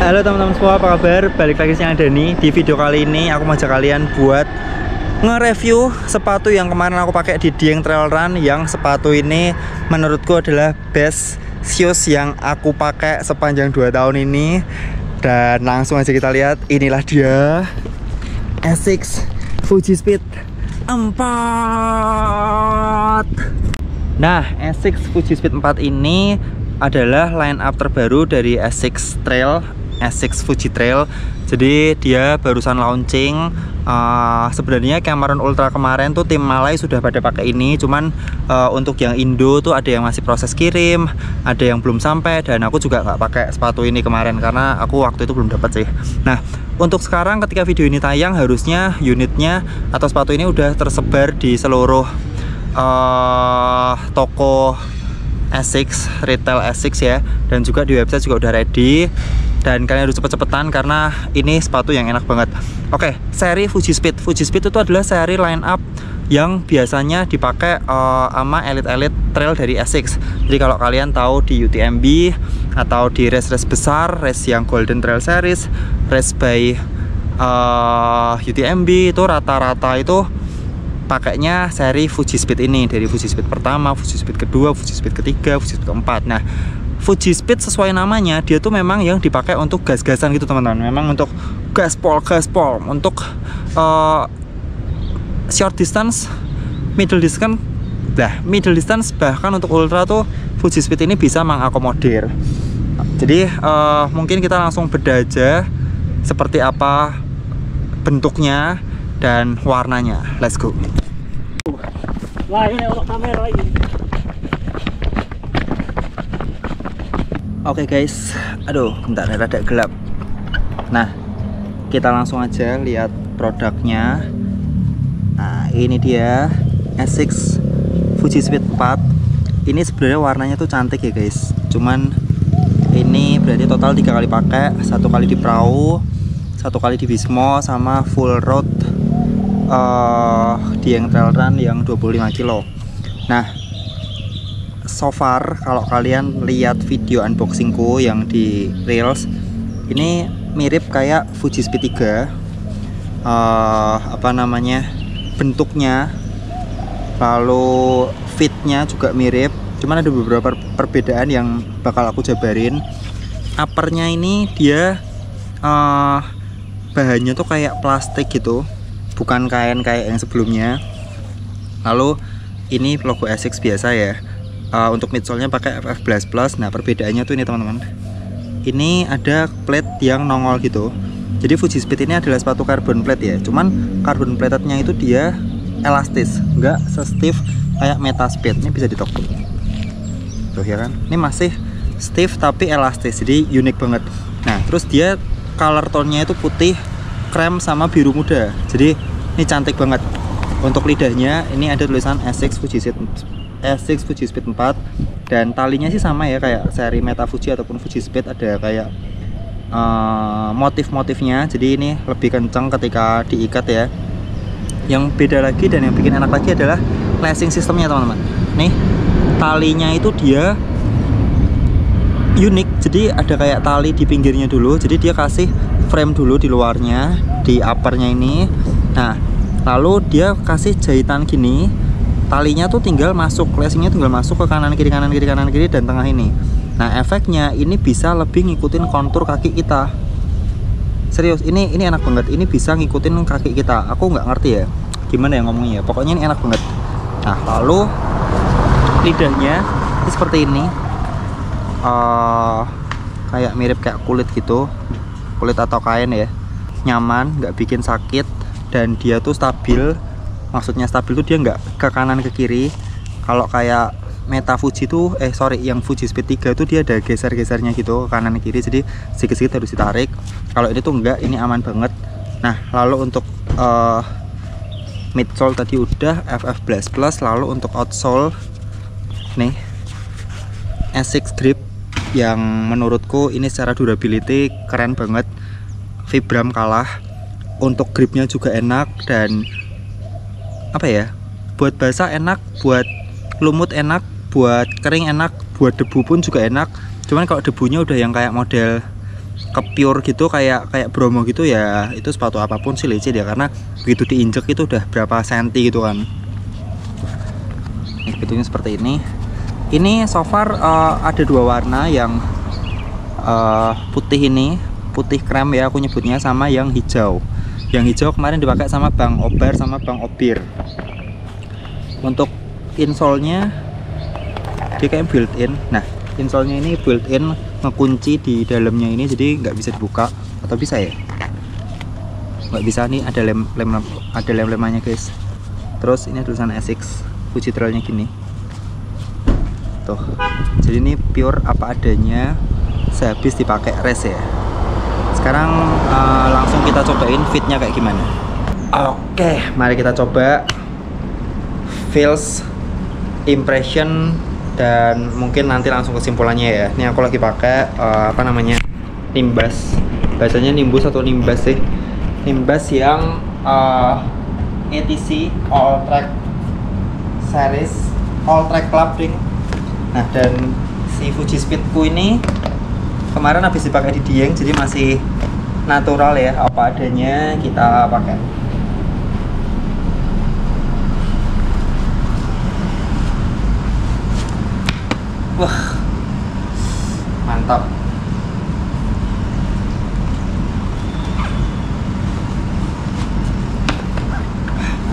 Halo teman-teman semua, apa kabar? Balik lagi sama Dani. Di video kali ini aku mau ajak kalian buat nge-review sepatu yang kemarin aku pakai di Dieng Trail Run. Yang sepatu ini menurutku adalah best shoes yang aku pakai sepanjang 2 tahun ini. Dan langsung aja kita lihat, inilah dia Asics Fuji Speed 4. Nah, Asics Fuji Speed 4 ini adalah line up terbaru dari Asics Trail, Asics Fuji Trail. Jadi dia barusan launching. Sebenarnya Cameron Ultra kemarin tuh tim Malai sudah pada pakai ini, cuman untuk yang Indo tuh ada yang masih proses kirim, ada yang belum sampai, dan aku juga nggak pakai sepatu ini kemarin karena aku waktu itu belum dapat sih. Nah, untuk sekarang ketika video ini tayang harusnya unitnya atau sepatu ini udah tersebar di seluruh toko Asics, retail Asics ya, dan juga di website juga udah ready. Dan kalian harus cepet-cepetan karena ini sepatu yang enak banget. Oke, seri Fuji Speed. Fuji Speed itu adalah seri line up yang biasanya dipakai sama elit-elit trail dari Asics. Jadi kalau kalian tahu di UTMB atau di race-race besar, race yang Golden Trail Series, race by UTMB itu rata-rata itu pakainya seri Fuji Speed ini. Dari Fuji Speed pertama, Fuji Speed kedua, Fuji Speed ketiga, Fuji Speed keempat. Nah, Fuji Speed sesuai namanya, dia tuh memang yang dipakai untuk gas-gasan gitu teman-teman. Memang untuk gaspol, untuk short distance, middle distance, bahkan untuk ultra tuh Fuji Speed ini bisa mengakomodir. Jadi mungkin kita langsung bedah aja seperti apa bentuknya dan warnanya. Let's go. Wah, ini untuk kamera lagi. Oke guys, aduh bentar rada gelap. Nah, kita langsung aja lihat produknya. Nah, ini dia Asics Fuji Speed 4. Ini sebenarnya warnanya tuh cantik ya guys. Cuman ini berarti total 3 kali pakai, 1 kali di perahu, 1 kali di Bismo, sama full road Dieng Trail Run yang 25 kilo. Nah, so far kalau kalian lihat video unboxingku yang di Reels, ini mirip kayak Fuji Speed 3. Bentuknya, lalu fitnya juga mirip, cuman ada beberapa perbedaan yang bakal aku jabarin. Uppernya ini dia bahannya tuh kayak plastik gitu, bukan kain kayak yang sebelumnya. Lalu ini logo Asics biasa ya. Untuk midsole-nya pakai FF Blast Plus. Nah, perbedaannya tuh ini teman-teman. Ini ada plate yang nongol gitu. Jadi Fuji Speed ini adalah sepatu carbon plate ya. Cuman carbon plated-nya itu dia elastis, nggak se-stiff kayak Meta Speed. Ini bisa ditokok. Tuh ya kan. Ini masih stiff tapi elastis. Jadi unik banget. Nah, terus dia color tone-nya itu putih, krem sama biru muda. Jadi ini cantik banget. Untuk lidahnya ini ada tulisan Asics Fuji Speed 4, dan talinya sih sama ya kayak seri Meta Fuji ataupun Fuji Speed, ada kayak motif-motifnya. Jadi ini lebih kencang ketika diikat ya. Yang beda lagi dan yang bikin enak lagi adalah lacing sistemnya teman-teman. Nih, talinya itu dia unik. Jadi ada kayak tali di pinggirnya dulu. Jadi dia kasih frame dulu di luarnya, di uppernya ini. Nah, lalu dia kasih jahitan gini. Talinya tuh tinggal masuk, lacingnya tinggal masuk ke kanan kiri dan tengah ini. Nah, efeknya ini bisa lebih ngikutin kontur kaki kita. Serius, ini enak banget. Ini bisa ngikutin kaki kita. Aku nggak ngerti ya gimana ya ngomongnya. Pokoknya ini enak banget. Nah, lalu lidahnya ini seperti ini. Kayak mirip kayak kulit gitu, kulit atau kain ya. Nyaman, nggak bikin sakit, dan dia tuh stabil. Maksudnya stabil tuh dia nggak ke kanan ke kiri. Kalau kayak Meta Fuji tuh yang Fuji Speed 3 tuh dia ada geser-gesernya gitu ke kanan ke kiri, jadi sedikit-sedikit harus ditarik. Kalau ini tuh enggak, ini aman banget. Nah, lalu untuk midsole tadi udah FF Blast Plus. Lalu untuk outsole nih Asics Grip, yang menurutku ini secara durability keren banget. Vibram kalah. Untuk gripnya juga enak, dan apa ya, buat basah enak, buat lumut enak, buat kering enak, buat debu pun juga enak. Cuman kalau debunya udah yang kayak model ke pure gitu kayak Bromo gitu ya, itu sepatu apapun sih lecet ya, karena begitu diinjek itu udah berapa senti gitu kan. Ini bentuknya seperti ini. Ini so far ada dua warna, yang putih ini, putih krem ya aku nyebutnya, sama yang hijau. Yang hijau kemarin dipakai sama Bang Obar sama Bang Obir. Untuk insole-nya dia kayak built-in. Nah, insole-nya ini built-in, ngekunci di dalamnya ini, jadi nggak bisa dibuka. Atau bisa ya? Nggak bisa, nih ada lem-lemannya guys. Terus ini tulisan Asics Fuji Trailnya gini. Tuh. Jadi ini pure apa adanya sehabis dipakai race ya. Sekarang langsung kita cobain fitnya kayak gimana. Oke, mari kita coba feels, impression, dan mungkin nanti langsung kesimpulannya ya. Ini aku lagi pakai apa namanya, Nimbus. Bahasanya Nimbus atau Nimbus sih. Nimbus yang ATC All Track Series, All Track Club Ring. Nah, dan si Fuji Speedku ini kemarin habis dipakai di Dieng, jadi masih natural ya, apa adanya kita pakai. Wah, mantap.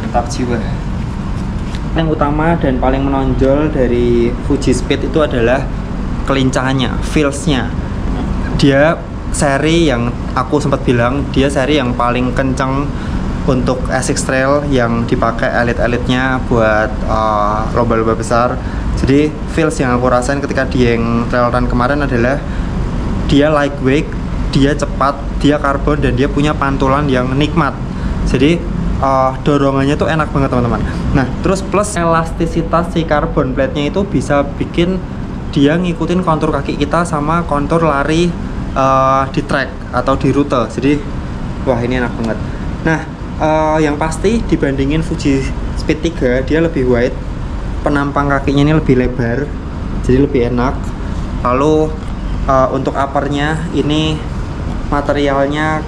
Mantap jiwa. Yang utama dan paling menonjol dari Fuji Speed itu adalah kelincahannya, feelsnya. Dia seri yang aku sempat bilang, dia seri yang paling kencang untuk Asics Trail yang dipakai elit-elitnya buat lomba-lomba besar. Jadi feels yang aku rasain ketika Dieng Trail Run kemarin adalah dia lightweight, dia cepat, dia karbon, dan dia punya pantulan yang nikmat. Jadi dorongannya tuh enak banget teman-teman. Nah, terus plus elastisitas si carbon plate-nya itu bisa bikin dia ngikutin kontur kaki kita sama kontur lari di track atau di rute. Jadi wah, ini enak banget. Nah, yang pasti dibandingin Fuji Speed 3 dia lebih wide, penampang kakinya ini lebih lebar, jadi lebih enak. Lalu untuk uppernya ini materialnya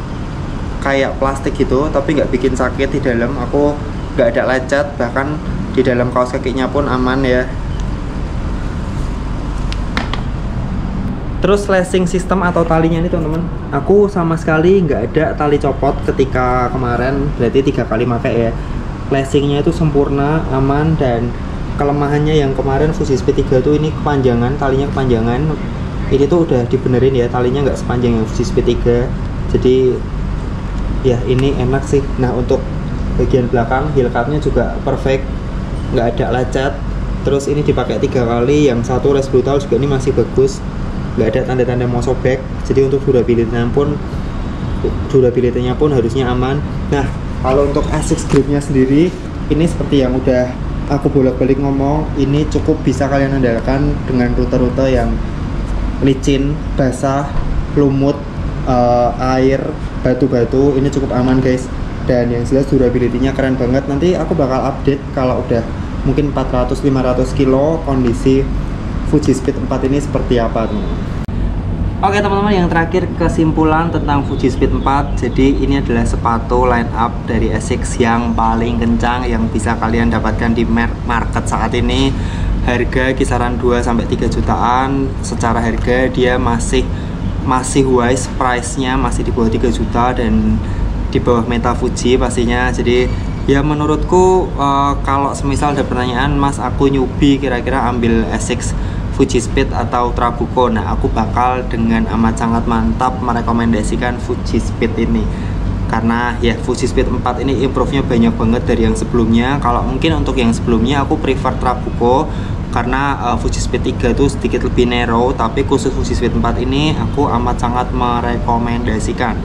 kayak plastik gitu, tapi nggak bikin sakit di dalam. Aku nggak ada lecet, bahkan di dalam kaos kakinya pun aman ya. Terus lacing system atau talinya ini teman-teman, aku sama sekali nggak ada tali copot ketika kemarin, berarti 3 kali pakai ya. Lacingnya itu sempurna, aman, dan kelemahannya yang kemarin Fuji Speed 3 tuh ini kepanjangan, talinya kepanjangan. Ini tuh udah dibenerin ya, talinya nggak sepanjang yang Fuji Speed 3. Jadi ya ini enak sih. Nah, untuk bagian belakang heel cupnya juga perfect, nggak ada lecet. Terus ini dipakai 3 kali, yang satu race brutal juga ini masih bagus, nggak ada tanda-tanda mau sobek. Jadi untuk durability-nya pun harusnya aman. Nah, kalau untuk Asics gripnya sendiri, ini seperti yang udah aku bolak-balik ngomong, ini cukup bisa kalian andalkan dengan rute-rute yang licin, basah, lumut, air, batu-batu. Ini cukup aman guys, dan yang jelas durability-nya keren banget. Nanti aku bakal update kalau udah mungkin 400-500 kilo kondisi Fuji Speed 4 ini seperti apa teman-teman. Oke teman-teman, yang terakhir kesimpulan tentang Fuji Speed 4. Jadi ini adalah sepatu line up dari Asics yang paling kencang yang bisa kalian dapatkan di market saat ini. Harga kisaran 2-3 jutaan. Secara harga dia masih wise, price-nya masih di bawah 3 juta dan di bawah Meta Fuji pastinya. Jadi ya menurutku kalau semisal ada pertanyaan, Mas aku newbie kira-kira ambil Asics Fuji Speed atau Trabuco, nah aku bakal dengan amat sangat mantap merekomendasikan Fuji Speed ini, karena ya Fuji Speed 4 ini improve-nya banyak banget dari yang sebelumnya. Kalau mungkin untuk yang sebelumnya aku prefer Trabuco karena Fuji Speed 3 itu sedikit lebih narrow, tapi khusus Fuji Speed 4 ini aku amat sangat merekomendasikan.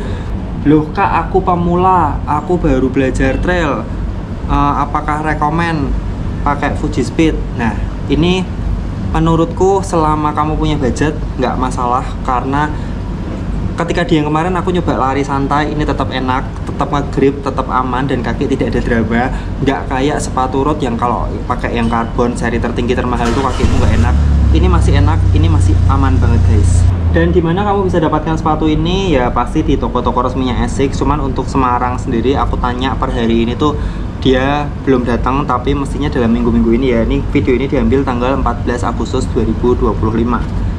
Loh kak, aku pemula, aku baru belajar trail, apakah rekomen pakai Fuji Speed? Nah, ini menurutku selama kamu punya budget nggak masalah, karena ketika di yang kemarin aku nyoba lari santai, ini tetap enak, tetap nge-grip, tetap aman, dan kaki tidak ada drama. Nggak kayak sepatu road yang kalau pakai yang karbon seri tertinggi termahal itu kakimu nggak enak. Ini masih enak, ini masih aman banget guys. Dan dimana kamu bisa dapatkan sepatu ini? Ya pasti di toko-toko resminya Asics. Cuman untuk Semarang sendiri aku tanya per hari ini tuh dia belum datang, tapi mestinya dalam minggu-minggu ini ya. Ini video ini diambil tanggal 14 Agustus 2025.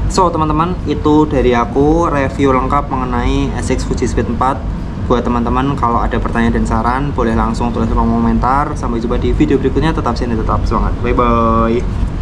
So teman-teman, itu dari aku review lengkap mengenai Asics Fuji Speed 4. Buat teman-teman kalau ada pertanyaan dan saran boleh langsung tulis di kolom komentar. Sampai jumpa di video berikutnya, tetap sini, tetap semangat, bye bye.